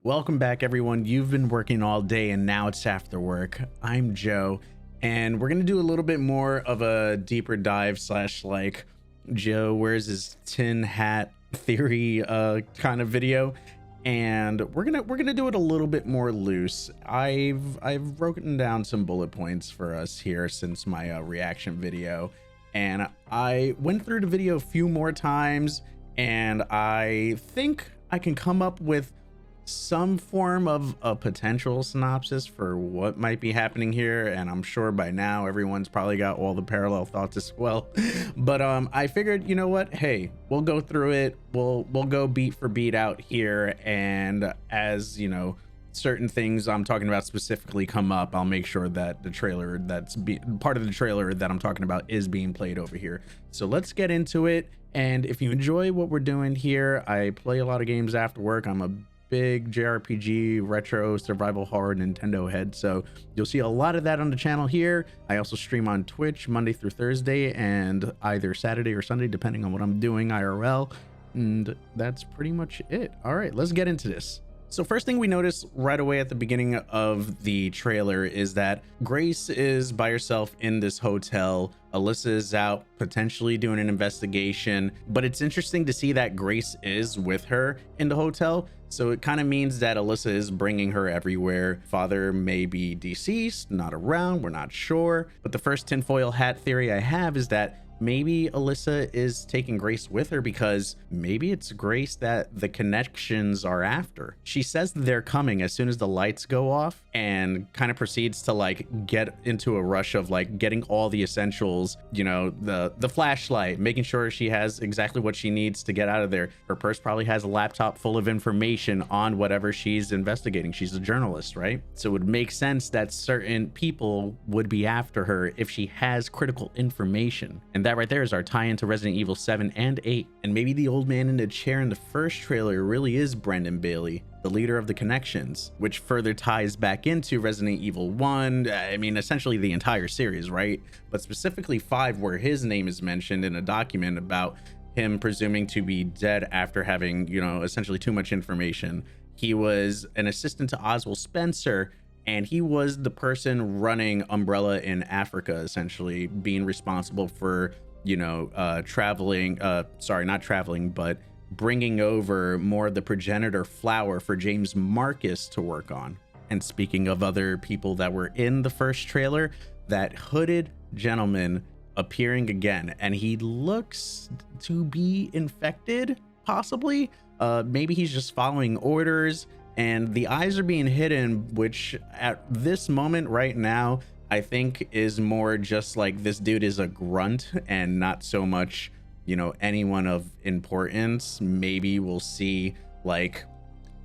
Welcome back, everyone. You've been working all day and now it's after work. I'm Joe, and we're gonna do a little bit more of a deeper dive slash like Joe wears his tin hat theory kind of video, and we're gonna do it a little bit more loose. I've broken down some bullet points for us here since my reaction video, and I went through the video a few more times, and I think I can come up with some form of a potential synopsis for what might be happening here, and I'm sure by now everyone's probably got all the parallel thoughts as well. But I figured, you know what, hey, we'll go through it, we'll go beat for beat out here, and as you know, certain things I'm talking about specifically come up, I'll make sure that the trailer part of the trailer that I'm talking about is being played over here. So let's get into it. And if you enjoy what we're doing here, I play a lot of games after work. I'm a big JRPG, retro, survival horror, Nintendo head, so you'll see a lot of that on the channel here. I also stream on Twitch Monday through Thursday and either Saturday or Sunday depending on what I'm doing IRL, and that's pretty much it. All right, let's get into this. So first thing we notice right away at the beginning of the trailer is that Grace is by herself in this hotel. Alyssa is out potentially doing an investigation, but it's interesting to see that Grace is with her in the hotel. So it kind of means that Alyssa is bringing her everywhere. Father may be deceased, not around, we're not sure. But the first tinfoil hat theory I have is that maybe Alyssa is taking Grace with her because maybe it's Grace that the connections are after. She says that they're coming as soon as the lights go off, and kind of proceeds to like get into a rush of like getting all the essentials, you know, the flashlight, making sure she has exactly what she needs to get out of there. Her purse probably has a laptop full of information on whatever she's investigating. She's a journalist, right? So it would make sense that certain people would be after her if she has critical information. And that right there is our tie into Resident Evil 7 and 8. And maybe the old man in the chair in the first trailer really is Brendan Bailey, the leader of the Connections, which further ties back into Resident Evil 1. I mean, essentially the entire series, right? But specifically 5, where his name is mentioned in a document about him presuming to be dead after having, you know, essentially too much information. He was an assistant to Oswald Spencer, and he was the person running Umbrella in Africa, essentially being responsible for, you know, bringing over more of the progenitor flower for James Marcus to work on. And speaking of other people that were in the first trailer, that hooded gentleman appearing again, and he looks to be infected, possibly. Maybe he's just following orders, and the eyes are being hidden, which at this moment right now, I think is more just like this dude is a grunt and not so much, you know, anyone of importance. Maybe we'll see like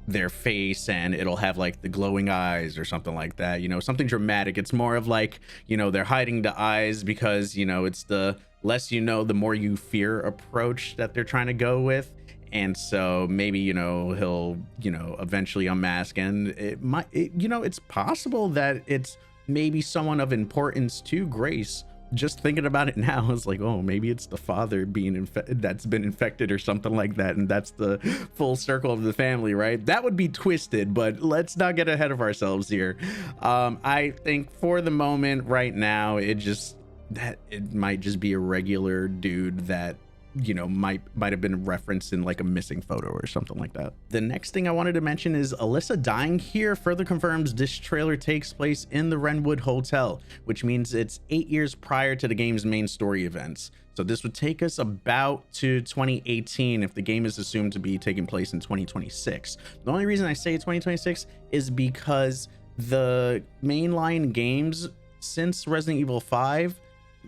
their face and it'll have like the glowing eyes or something like that, you know, something dramatic. It's more of like, you know, they're hiding the eyes because, you know, it's the less you know, the more you fear approach that they're trying to go with. And so maybe, you know, he'll, you know, eventually unmask, and it might, you know, it's possible that it's maybe someone of importance to Grace. Just thinking about it now, it's like, oh, maybe it's the father being that's been infected or something like that, and that's the full circle of the family, right? That would be twisted, but let's not get ahead of ourselves here. I think for the moment right now, it might just be a regular dude that, you know, might have been referenced in like a missing photo or something like that. The next thing I wanted to mention is Alyssa dying here further confirms this trailer takes place in the Renwood Hotel, which means it's 8 years prior to the game's main story events. So this would take us about to 2018 if the game is assumed to be taking place in 2026. The only reason I say 2026 is because the mainline games since Resident Evil 5,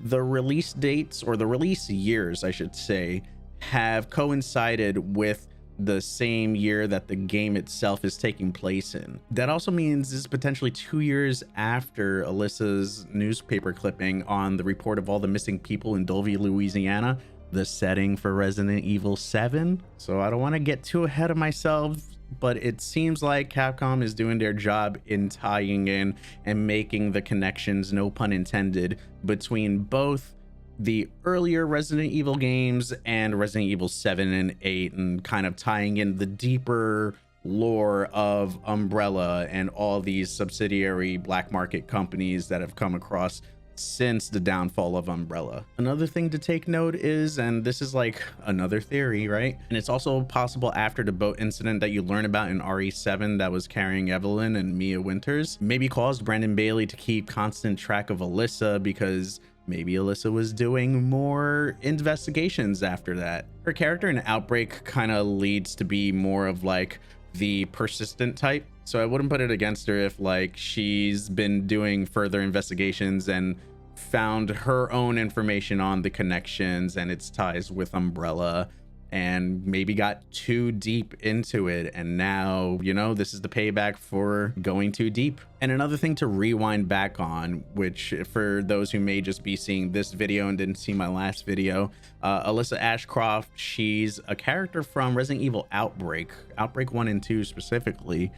the release dates, or the release years I should say, have coincided with the same year that the game itself is taking place in. That also means this is potentially 2 years after Alyssa's newspaper clipping on the report of all the missing people in Dulvey, Louisiana, the setting for Resident Evil 7. So I don't want to get too ahead of myself, but it seems like Capcom is doing their job in tying in and making the connections, no pun intended, between both the earlier Resident Evil games and Resident Evil 7 and 8, and kind of tying in the deeper lore of Umbrella and all these subsidiary black market companies that have come across since the downfall of Umbrella. Another thing to take note is, and this is like another theory, right? And it's also possible after the boat incident that you learn about in RE7 that was carrying Evelyn and Mia Winters, maybe caused Brandon Bailey to keep constant track of Alyssa, because maybe Alyssa was doing more investigations after that. Her character in Outbreak kind of leads to be more of like the persistent type, so I wouldn't put it against her if like she's been doing further investigations and found her own information on the connections and its ties with Umbrella, and maybe got too deep into it, and now, you know, this is the payback for going too deep. And another thing to rewind back on, which for those who may just be seeing this video and didn't see my last video, Alyssa Ashcroft, she's a character from Resident Evil Outbreak 1 and 2 specifically.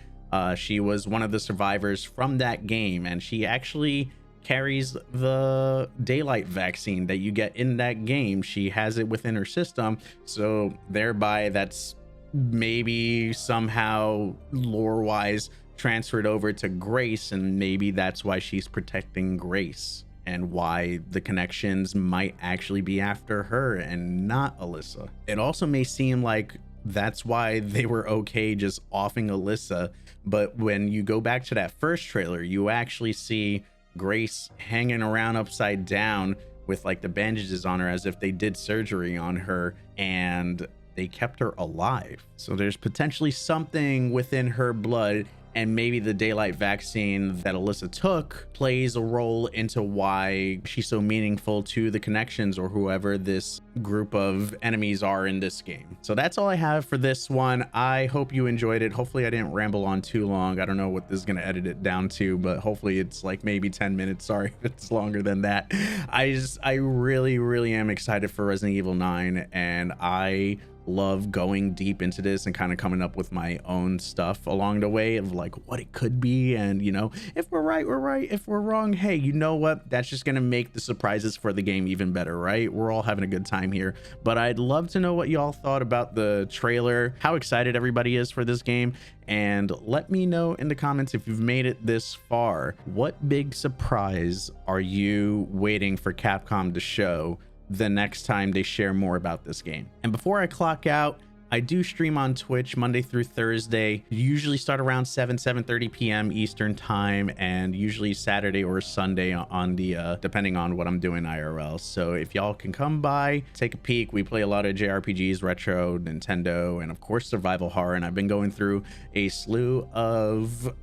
She was one of the survivors from that game, and she actually carries the daylight vaccine that you get in that game. She has it within her system, so thereby that's maybe somehow lore wise transferred over to Grace, and maybe that's why she's protecting Grace and why the connections might actually be after her and not Alyssa. It also may seem like that's why they were okay just offing Alyssa, but when you go back to that first trailer, you actually see Grace hanging around upside down with like the bandages on her as if they did surgery on her, and they kept her alive. So there's potentially something within her blood, and maybe the daylight vaccine that Alyssa took plays a role into why she's so meaningful to the connections or whoever this group of enemies are in this game. So that's all I have for this one. I hope you enjoyed it. Hopefully I didn't ramble on too long. I don't know what this is going to edit it down to, but hopefully it's like maybe 10 minutes. Sorry if it's longer than that. I really am excited for Resident Evil 9, and I love going deep into this and kind of coming up with my own stuff along the way of like what it could be. And you know, if we're right, we're right. If we're wrong, hey, you know what, that's just gonna make the surprises for the game even better, right? We're all having a good time here. But I'd love to know what y'all thought about the trailer, how excited everybody is for this game, and let me know in the comments if you've made it this far. What big surprise are you waiting for Capcom to show the next time they share more about this game? And before I clock out, I do stream on Twitch Monday through Thursday, usually start around 7:30 p.m. Eastern time, and usually Saturday or Sunday on the depending on what I'm doing IRL. So if y'all can come by, take a peek. We play a lot of JRPGs, retro, Nintendo, and of course survival horror, and I've been going through a slew of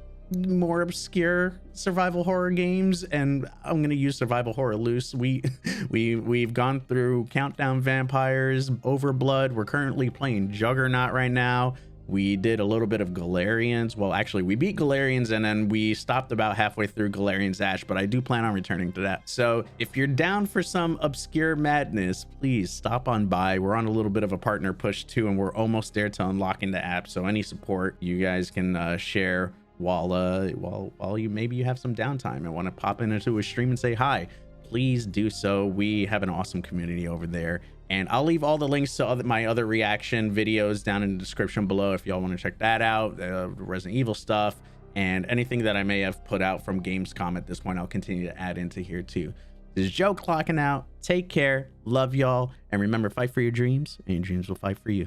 more obscure survival horror games, and I'm gonna use survival horror loose. We've gone through Countdown Vampires, Overblood. We're currently playing Juggernaut right now. We did a little bit of Galarians. Well, actually we beat Galarians and then we stopped about halfway through Galarian's Ash, but I do plan on returning to that. So if you're down for some obscure madness, please stop on by. We're on a little bit of a partner push too, and we're almost there to unlocking the app, so any support you guys can share while you maybe you have some downtime and want to pop into a stream and say hi, please do so. We have an awesome community over there, and I'll leave all the links to my other reaction videos down in the description below if y'all want to check that out, Resident Evil stuff, and anything that I may have put out from Gamescom at this point I'll continue to add into here too. This is Joe clocking out. Take care, love y'all, and remember, fight for your dreams and your dreams will fight for you.